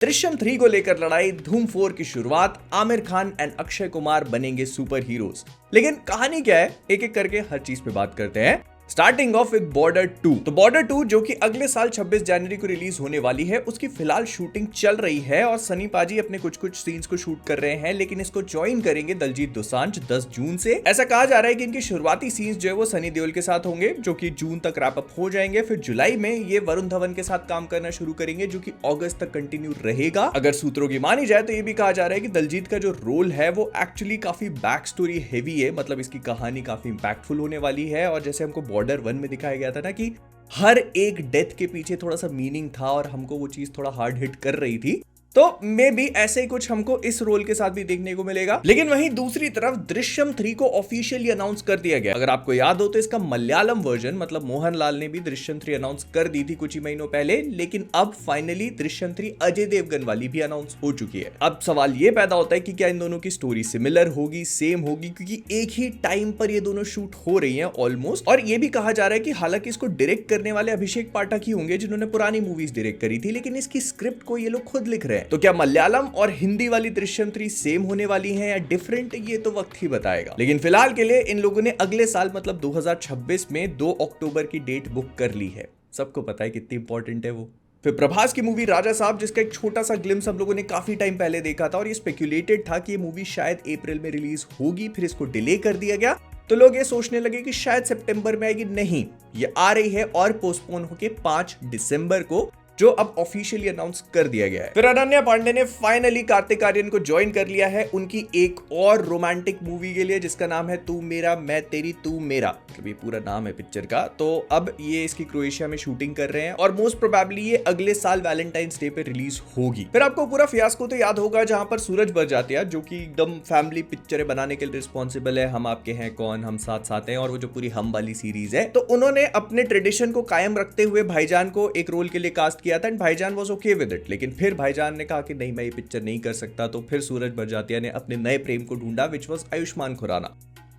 दृश्यम 3 को लेकर लड़ाई, धूम 4 की शुरुआत, आमिर खान एंड अक्षय कुमार बनेंगे सुपर हीरोज। लेकिन कहानी क्या है, एक एक करके हर चीज पे बात करते हैं। Starting of with border 2। तो बॉर्डर 2 जो कि अगले साल 26 जनवरी को रिलीज होने वाली है, उसकी फिलहाल शूटिंग चल रही है और सनी पाजी अपने कुछ सीन्स को शूट कर रहे हैं, लेकिन इसको ज्वाइन करेंगे दलजीत दोसांझ 10 जून से। ऐसा कहा जा रहा है कि इनके शुरुआती सीन्स जो है वो सनी देओल के साथ होंगे, जो कि जून तक रैप अप हो जाएंगे। फिर जुलाई में ये वरुण धवन के साथ काम करना शुरू करेंगे, जो कि अगस्त तक कंटिन्यू रहेगा। अगर सूत्रों की मानी जाए तो ये भी कहा जा रहा है कि दलजीत का जो रोल है वो एक्चुअली काफी बैक स्टोरी हेवी है, मतलब इसकी कहानी काफी इंपैक्टफुल होने वाली है। और जैसे हमको बॉर्डर 1 में दिखाया गया था ना कि हर एक डेथ के पीछे थोड़ा सा मीनिंग था और हमको वो चीज थोड़ा हार्ड हिट कर रही थी, तो मे बी ऐसे ही कुछ हमको इस रोल के साथ भी देखने को मिलेगा। लेकिन वहीं दूसरी तरफ दृश्यम 3 को ऑफिशियली अनाउंस कर दिया गया। अगर आपको याद हो तो इसका मलयालम वर्जन, मतलब मोहनलाल ने भी दृश्यम 3 अनाउंस कर दी थी कुछ ही महीनों पहले, लेकिन अब फाइनली दृश्यम 3 अजय देवगन वाली भी अनाउंस हो चुकी है। अब सवाल ये पैदा होता है कि क्या इन दोनों की स्टोरी सिमिलर होगी, सेम होगी, क्योंकि एक ही टाइम पर ये दोनों शूट हो रही है ऑलमोस्ट। और ये भी कहा जा रहा है कि हालांकि इसको डायरेक्ट करने वाले अभिषेक पाठक ही होंगे, जिन्होंने पुरानी मूवीज डायरेक्ट करी थी, लेकिन इसकी स्क्रिप्ट को ये लोग खुद लिख रहे हैं। तो क्या मलयालम और हिंदी वाली दृश्यम 3 सेम होने वाली है या डिफरेंट, ये तो वक्त ही बताएगा। लेकिन फिलहाल के लिए इन लोगों ने अगले साल मतलब 2026 में 2 अक्टूबर की डेट बुक कर ली है। सबको पता है कितनी इंपॉर्टेंट है वो। फिर प्रभास की मूवी राजा साहब, जिसका एक छोटा सा ग्लिम्स हम लोगों ने काफी टाइम पहले देखा था और ये स्पेक्यूलेटेड था कि ये मूवी शायद अप्रैल में रिलीज होगी, फिर इसको डिले कर दिया गया। तो लोग ये सोचने लगे कि शायद सितंबर में आएगी, नहीं, ये आ रही है और पोस्टपोन होके 5 दिसंबर को, जो अब ऑफिशियली अनाउंस कर दिया गया है। फिर अनन्या पांडे ने फाइनली कार्तिक आर्यन को ज्वाइन कर लिया है उनकी एक और रोमांटिक मूवी के लिए, जिसका नाम है तू मेरा मैं तेरी तू मेरा, ये पूरा नाम है पिक्चर का। तो अब ये इसकी क्रोएशिया में शूटिंग कर रहे हैं और मोस्ट प्रोबेबली ये अगले साल वैलेंटाइंस डे पे रिलीज होगी। फिर आपको पूरा फियास्को तो याद होगा, जहां पर सूरज बरजात्या, जो कि एकदम फैमिली पिक्चर बनाने के लिए रिस्पॉन्सिबल है, हम आपके हैं कौन, हम साथ साथ हैं, और वो जो पूरी हम वाली सीरीज है, तो उन्होंने अपने ट्रेडिशन को कायम रखते हुए भाईजान को एक रोल के लिए कास्ट किया था एंड भाईजान वाज ओके विद इट। लेकिन फिर भाईजान ने कहा कि नहीं, मैं ये पिक्चर नहीं कर सकता। तो फिर सूरज बरजात्या ने अपने नए प्रेम को ढूंढा, विच वाज आयुष्मान खुराना।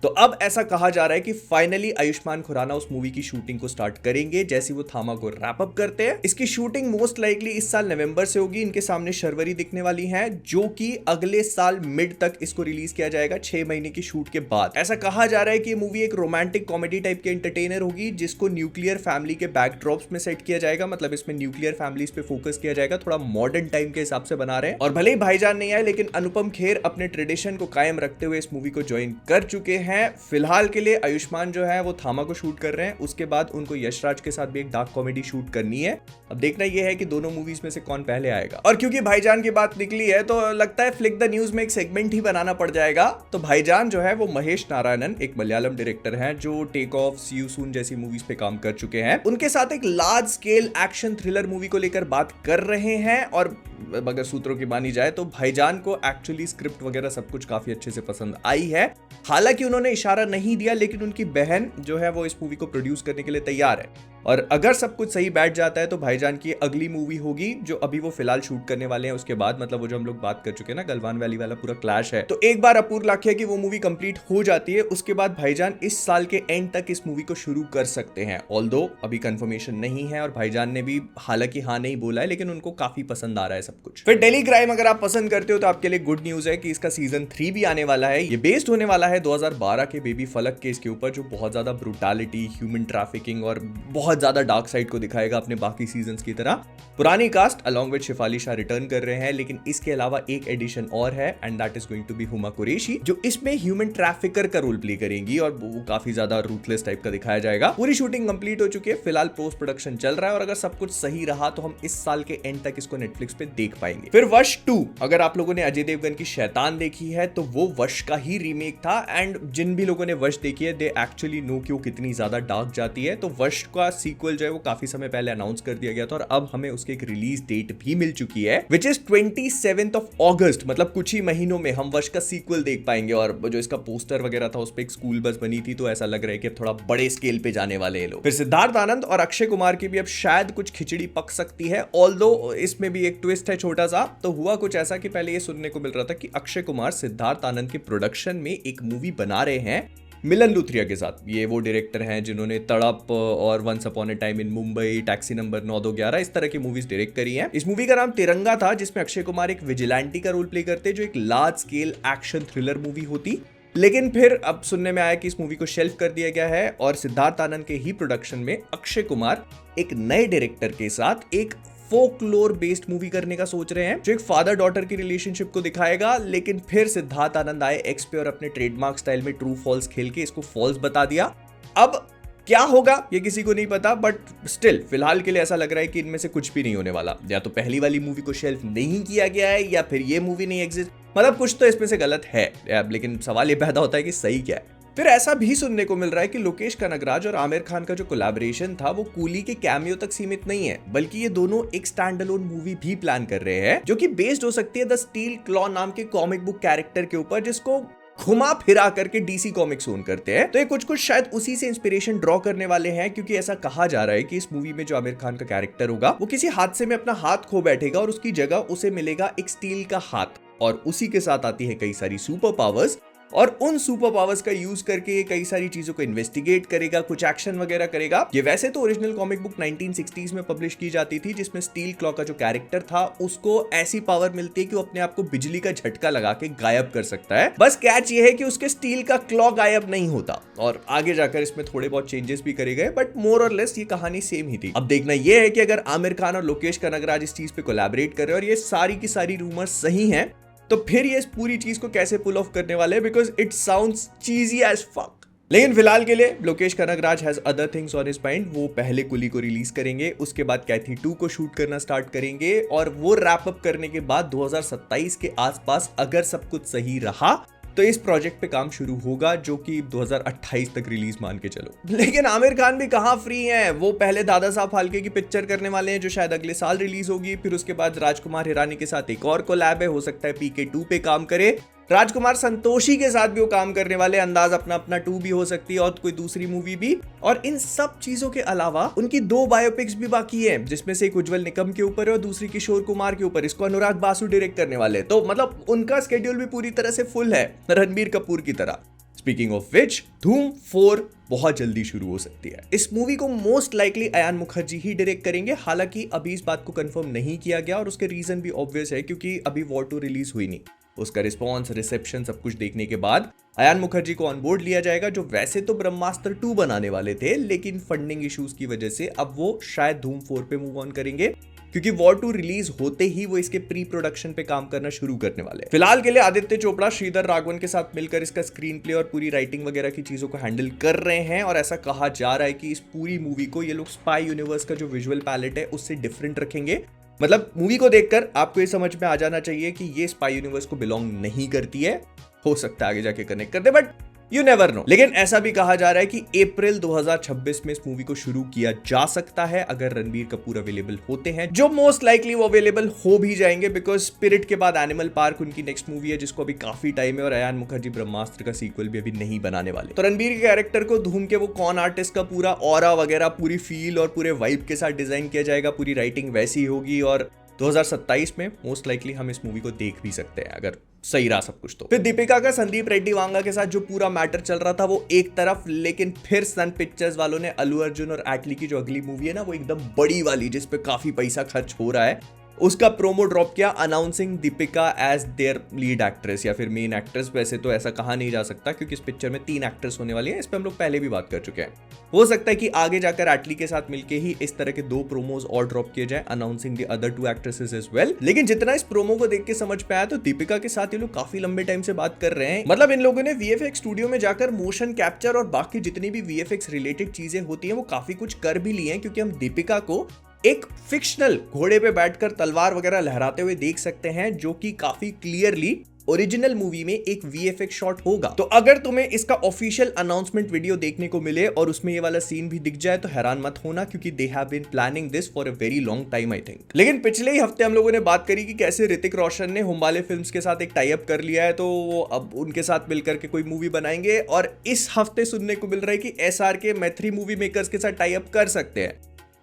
तो अब ऐसा कहा जा रहा है कि फाइनली आयुष्मान खुराना उस मूवी की शूटिंग को स्टार्ट करेंगे जैसे वो थामा को रैप अप करते हैं। इसकी शूटिंग मोस्ट लाइकली इस साल नवंबर से होगी। इनके सामने शर्वरी दिखने वाली है, जो कि अगले साल मिड तक इसको रिलीज किया जाएगा, 6 महीने की शूट के बाद। ऐसा कहा जा रहा है कि ये मूवी एक रोमांटिक कॉमेडी टाइप के एंटरटेनर होगी, जिसको न्यूक्लियर फैमिली के बैकड्रॉप्स में सेट किया जाएगा, मतलब इसमें न्यूक्लियर फैमिलीज पे फोकस किया जाएगा, थोड़ा मॉडर्न टाइम के हिसाब से बना रहे हैं। और भले ही भाईजान नहीं आए, लेकिन अनुपम खेर अपने ट्रेडिशन को कायम रखते हुए इस मूवी को ज्वाइन कर चुके हैं। फिलहाल के लिए आयुष्मान जो है वो थामा को शूट कर रहे हैं, उसके बाद उनको यशराज के साथ भी एक डार्क कॉमेडी शूट करनी है। अब देखना यह है कि दोनों मूवीज में से कौन पहले आएगा। और क्योंकि भाईजान की बात निकली है तो लगता है फ्लिक द न्यूज में एक सेगमेंट ही बनाना पड़ जाएगा। तो भाईजान जो है वो महेश नारायणन, एक मलयालम डायरेक्टर हैं, जो take off, see you soon जैसी मूवीज पे काम कर चुके हैं, उनके साथ एक large scale action thriller movie को लेकर बात कर रहे हैं। और अगर सूत्रों की मानी जाए तो भाईजान को एक्चुअली स्क्रिप्ट वगैरह सब कुछ काफी अच्छे से पसंद आई है। हालांकि उन्होंने इशारा नहीं दिया, लेकिन उनकी बहन जो है वो इस मूवी को प्रोड्यूस करने के लिए तैयार है। और अगर सब कुछ सही बैठ जाता है तो भाईजान की अगली मूवी होगी, जो अभी वो फिलहाल शूट करने वाले हैं, उसके बाद, मतलब वो जो हम लोग बात कर चुके हैं ना, गलवान वैली वाला पूरा क्लैश है, तो एक बार अपूर्व लाखिया की वो मूवी कंप्लीट हो जाती है, उसके बाद भाईजान इस साल के एंड तक इस मूवी को शुरू कर सकते हैं। ऑल्दो अभी कंफर्मेशन नहीं है और भाईजान ने भी हालांकि हाँ नहीं बोला है, लेकिन उनको काफी पसंद आ रहा है सब कुछ। फिर डेली क्राइम अगर आप पसंद करते हो तो आपके लिए गुड न्यूज है कि इसका सीजन 3 भी आने वाला है। ये बेस्ड होने वाला है 2012 के बेबी फलक केस के ऊपर, जो बहुत ज्यादा ब्रूटैलिटी, ह्यूमन ट्रैफिकिंग और बहुत ज्यादा डार्क साइड को दिखाएगा अपने बाकी सीजन्स की तरह। पुरानी cast along with Shefali Shah return कर रहे हैं, लेकिन इसके अलावा एक एडिशन और है and that is going to be Huma Qureshi, जो इसमें ह्यूमन ट्रैफिकर का रोल प्ले करेंगी और वो काफी ज्यादा रूथलेस टाइप का दिखाया जाएगा। पूरी शूटिंग कंप्लीट हो चुकी है, फिलहाल पोस्ट प्रोडक्शन चल रहा है और अगर सब कुछ सही रहा तो हम इस साल के एंड तक इसको नेटफ्लिक्स पे देख पाएंगे। फिर वश 2, अगर आप लोगों ने अजय देवगन की शैतान देखी है तो वो वश का ही रीमेक था एंड जिन भी लोगों ने वश देखी है दे एक्चुअली नो कि वो कितनी ज्यादा डार्क जाती है। तो वश का सीक्वल जो है वो काफी समय पहले अनाउंस कर दिया गया था और अब हमें उसकी एक रिलीज डेट भी मिल चुकी है, which is 27th of August, मतलब कुछ ही महीनों में हम वश का सीक्वल देख पाएंगे। और जो इसका पोस्टर वगैरह था उस पर एक स्कूल बस बनी थी, तो ऐसा लग रहा है कि अब थोड़ा बड़े स्केल पे जाने वाले हैं लोग। फिर सिद्धार्थ आनंद और अक्षय कुमार की भी अब शायद कुछ खिचड़ी पक सकती है, ऑल्दो इसमें भी एक ट्विस्ट है छोटा सा। तो हुआ कुछ ऐसा कि पहले ये सुनने को मिल रहा था कि अक्षय कुमार सिद्धार्थ आनंद के प्रोडक्शन में एक मूवी बना रहे हैं मिलन लूथरिया के साथ। ये वो डायरेक्टर हैं जिन्होंने तड़प और once upon a time in Mumbai, taxi number 9211 इस तरह की मूवीज डायरेक्ट करी हैं। इस मूवी का नाम तिरंगा था, जिसमें अक्षय कुमार एक विजिलेंटी का रोल प्ले करते, जो एक large scale action thriller movie होती। लेकिन फिर अब सुनने में आया कि इस मूवी को शेल्फ कर दिया गया है और सिद्धार्थ आनंद के ही प्रोडक्शन में अक्षय कुमार एक नए डायरेक्टर के साथ एक फोकलोर बेस्ड मूवी करने का सोच रहे हैं, जो एक फादर डॉटर की रिलेशनशिप को दिखाएगा। लेकिन फिर सिद्धार्थ आनंद आए एक्स पे और अपने ट्रेडमार्क स्टाइल में ट्रू फॉल्स खेल के इसको फॉल्स बता दिया। अब क्या होगा ये किसी को नहीं पता, बट स्टिल फिलहाल के लिए ऐसा लग रहा है कि इनमें से कुछ भी नहीं होने वाला। या तो पहली वाली मूवी को शेल्फ नहीं किया गया है, या फिर ये मूवी नहीं एग्जिस्ट, मतलब कुछ तो इसमें से गलत है। लेकिन सवाल ये पैदा होता है कि सही क्या है। फिर ऐसा भी सुनने को मिल रहा है कि लोकेश कनगराज और आमिर खान का जो कोलैबोरेशन था वो कूली के कैमियो तक सीमित नहीं है, बल्कि ये दोनों एक स्टैंड अलोन मूवी भी प्लान कर रहे हैं, जो कि बेस्ड हो सकती है द स्टील क्लॉ नाम के कॉमिक बुक कैरेक्टर के ऊपर, जिसको घुमा फिरा करके डीसी कॉमिक्स ओन करते हैं। तो ये कुछ शायद उसी से इंस्पिरेशन ड्रॉ करने वाले हैं, क्योंकि ऐसा कहा जा रहा है कि इस मूवी में जो आमिर खान का कैरेक्टर होगा वो किसी हादसे में अपना हाथ खो बैठेगा और उसकी जगह उसे मिलेगा एक स्टील का हाथ, और उसी के साथ आती है कई सारी सुपर पावर्स, और उन सुपर पावर्स का यूज करके कई सारी चीजों को इन्वेस्टिगेट करेगा, कुछ एक्शन वगैरह करेगा। ये वैसे तो ओरिजिनल कॉमिक बुक 1960s में पब्लिश की जाती थी, जिसमें स्टील क्लॉ का जो कैरेक्टर था उसको ऐसी पावर मिलती है कि वो अपने आप को बिजली का झटका लगा के गायब कर सकता है। बस कैच ये है कि उसके स्टील का क्लॉ गायब नहीं होता, और आगे जाकर इसमें थोड़े बहुत चेंजेस भी करे गए, बट मोर और लेस ये कहानी सेम ही थी। अब देखना ये है कि अगर आमिर खान और लोकेश कनगराज इस चीज पे कोलैबोरेट कर रहे हैं और ये सारी की सारी रूमर्स सही हैं, तो फिर ये इस पूरी चीज को कैसे पुल ऑफ करने वाले हैं, because it sounds cheesy as fuck. लेकिन फिलहाल के लिए Lokesh Kanagaraj has other things on his mind. वो पहले कुली को रिलीज करेंगे, उसके बाद कैथी 2 को शूट करना स्टार्ट करेंगे, और वो रैप अप करने के बाद 2027 के आसपास अगर सब कुछ सही रहा तो इस प्रोजेक्ट पे काम शुरू होगा, जो कि 2028 तक रिलीज मान के चलो। लेकिन आमिर खान भी कहां फ्री हैं। वो पहले दादा साहब फाल्के की पिक्चर करने वाले हैं, जो शायद अगले साल रिलीज होगी। फिर उसके बाद राजकुमार हिरानी के साथ एक और कोलैब है, हो सकता है पीके 2 पे काम करे। राजकुमार संतोषी के साथ भी वो काम करने वाले, अंदाज अपना अपना 2 भी हो सकती है, और कोई दूसरी मूवी भी। और इन सब चीजों के अलावा उनकी 2 बायोपिक्स भी बाकी है, जिसमें से एक उज्जवल निकम के ऊपर है और दूसरी किशोर कुमार के ऊपर। इसको अनुराग बासु डायरेक्ट करने वाले, तो मतलब उनका स्केड्यूल भी पूरी तरह से फुल है, रणबीर कपूर की तरह। स्पीकिंग ऑफ विच, धूम 4 बहुत जल्दी शुरू हो सकती है। इस मूवी को मोस्ट लाइकली अयान मुखर्जी ही डायरेक्ट करेंगे। हालांकि अभी इस बात को कंफर्म नहीं किया गया, और उसके रीजन भी ऑब्वियस है, क्योंकि अभी वॉर 2 रिलीज हुई नहीं। उसका रिस्पॉन्स, रिसेप्शन सब कुछ देखने के बाद अयान मुखर्जी को ऑन बोर्ड लिया जाएगा, जो वैसे तो ब्रह्मास्त्र 2 बनाने वाले थे, लेकिन फंडिंग इश्यूज की वजह से अब वो शायद धूम 4 पे मूव ऑन करेंगे, क्योंकि वॉर 2 रिलीज होते ही वो इसके प्री प्रोडक्शन पे काम करना शुरू करने वाले हैं। फिलहाल के लिए आदित्य चोपड़ा श्रीधर राघवन के साथ मिलकर इसका स्क्रीन प्ले और पूरी राइटिंग वगैरह की चीजों को हैंडल कर रहे हैं, और ऐसा कहा जा रहा है कि इस पूरी मूवी को ये लोग स्पाई यूनिवर्स का जो विजुअल पैलेट है उससे डिफरेंट रखेंगे। मतलब मूवी को देखकर आपको ये समझ में आ जाना चाहिए कि ये स्पाई यूनिवर्स को बिलोंग नहीं करती है। हो सकता है आगे जाके कनेक्ट कर दे, बट यू नेवर नो। लेकिन ऐसा भी कहा जा रहा है कि अप्रैल 2026 में इस मूवी को शुरू किया जा सकता है, अगर रणबीर कपूर अवेलेबल होते हैं, जो मोस्ट लाइकली वो अवेलेबल हो भी जाएंगे, बिकॉज स्पिरिट के बाद एनिमल पार्क उनकी नेक्स्ट मूवी है, जिसको अभी काफी टाइम है, और अयान मुखर्जी ब्रह्मास्त्र का सीक्वल भी अभी नहीं बनाने वाले। तो रणबीर के कैरेक्टर को धूम के वो कॉन आर्टिस्ट का पूरा ऑरा वगैरह, पूरी फील और पूरे वाइब के साथ डिजाइन किया जाएगा, पूरी राइटिंग वैसी होगी, और 2027 में मोस्ट लाइकली हम इस मूवी को देख भी सकते हैं, अगर सही रहा सब कुछ तो। फिर दीपिका का संदीप रेड्डी वांगा के साथ जो पूरा मैटर चल रहा था वो एक तरफ, लेकिन फिर सन पिक्चर्स वालों ने अल्लू अर्जुन और एटली की जो अगली मूवी है ना, वो एकदम बड़ी वाली, जिसपे काफी पैसा खर्च हो रहा है, उसका प्रोमो ड्रॉप किया, announcing Deepika as their lead actress या फिर मेन एक्ट्रेस। वैसे तो ऐसा कहा नहीं जा सकता, क्योंकि इस पिक्चर में 3 एक्ट्रेस होने वाली है, इस पे हम लोग पहले भी बात कर चुके हैं। हो सकता है कि आगे जाकर एटली के साथ मिलके ही इस तरह के 2 प्रोमोज और ड्रॉप किए जाए, announcing the other 2 actresses as well. लेकिन जितना इस प्रोमो को देख के समझ पे आया, तो दीपिका के साथ ये लोग काफी लंबे टाइम से बात कर रहे हैं। मतलब इन लोगों ने वीएफएक्स स्टूडियो में जाकर मोशन कैप्चर और बाकी जितनी भी वीएफएक्स रिलेटेड चीजें होती हैं वो काफी कुछ कर भी लिए हैं, क्योंकि हम दीपिका को एक फिक्शनल घोड़े पे बैठकर तलवार वगैरह लहराते हुए देख सकते हैं, जो कि काफी क्लियरली ओरिजिनल मूवी में एक वीएफएक्स शॉट होगा। तो अगर तुम्हें इसका ऑफिशियल अनाउंसमेंट वीडियो देखने को मिले और उसमें ये वाला सीन भी दिख जाए, तो हैरान मत होना, क्योंकि they have been planning this for a very long time I think. लेकिन पिछले ही हफ्ते हम लोगों ने बात करी कि कैसे ऋतिक रोशन ने हुम्बाले फिल्म्स के साथ एक टाई अप कर लिया है, तो वो अब उनके साथ मिलकर के कोई मूवी बनाएंगे, और इस हफ्ते सुनने को मिल रहा है कि एसआरके मैथ्री मूवी मेकर्स के साथ टाई अप कर सकते हैं।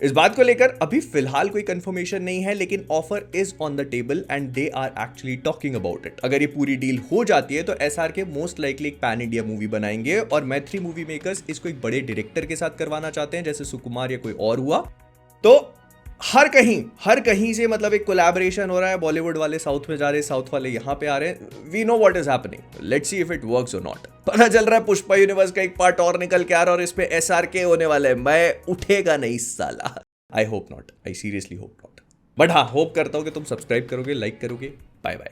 इस बात को लेकर अभी फिलहाल कोई कंफर्मेशन नहीं है, लेकिन offer is on the table and they are actually talking about it. अगर ये पूरी डील हो जाती है तो एसआरके मोस्ट लाइकली एक पैन इंडिया मूवी बनाएंगे और मैत्री मूवी मेकर्स इसको एक बड़े डायरेक्टर के साथ करवाना चाहते हैं, जैसे सुकुमार या कोई और हुआ। तो हर कहीं से मतलब एक कोलैबोरेशन हो रहा है। बॉलीवुड वाले साउथ में जा रहे हैं, साउथ वाले यहां पे आ रहे हैं। We know what is happening, let's see if it works और नॉट। पता चल रहा है पुष्पा यूनिवर्स का एक पार्ट और निकल के आ रहा है और इस पे एसआरके होने वाला है। मैं उठेगा नहीं साला। I hope not, I seriously hope not. But हाँ, होप करता हूं कि तुम सब्सक्राइब करोगे, लाइक करोगे। Bye bye.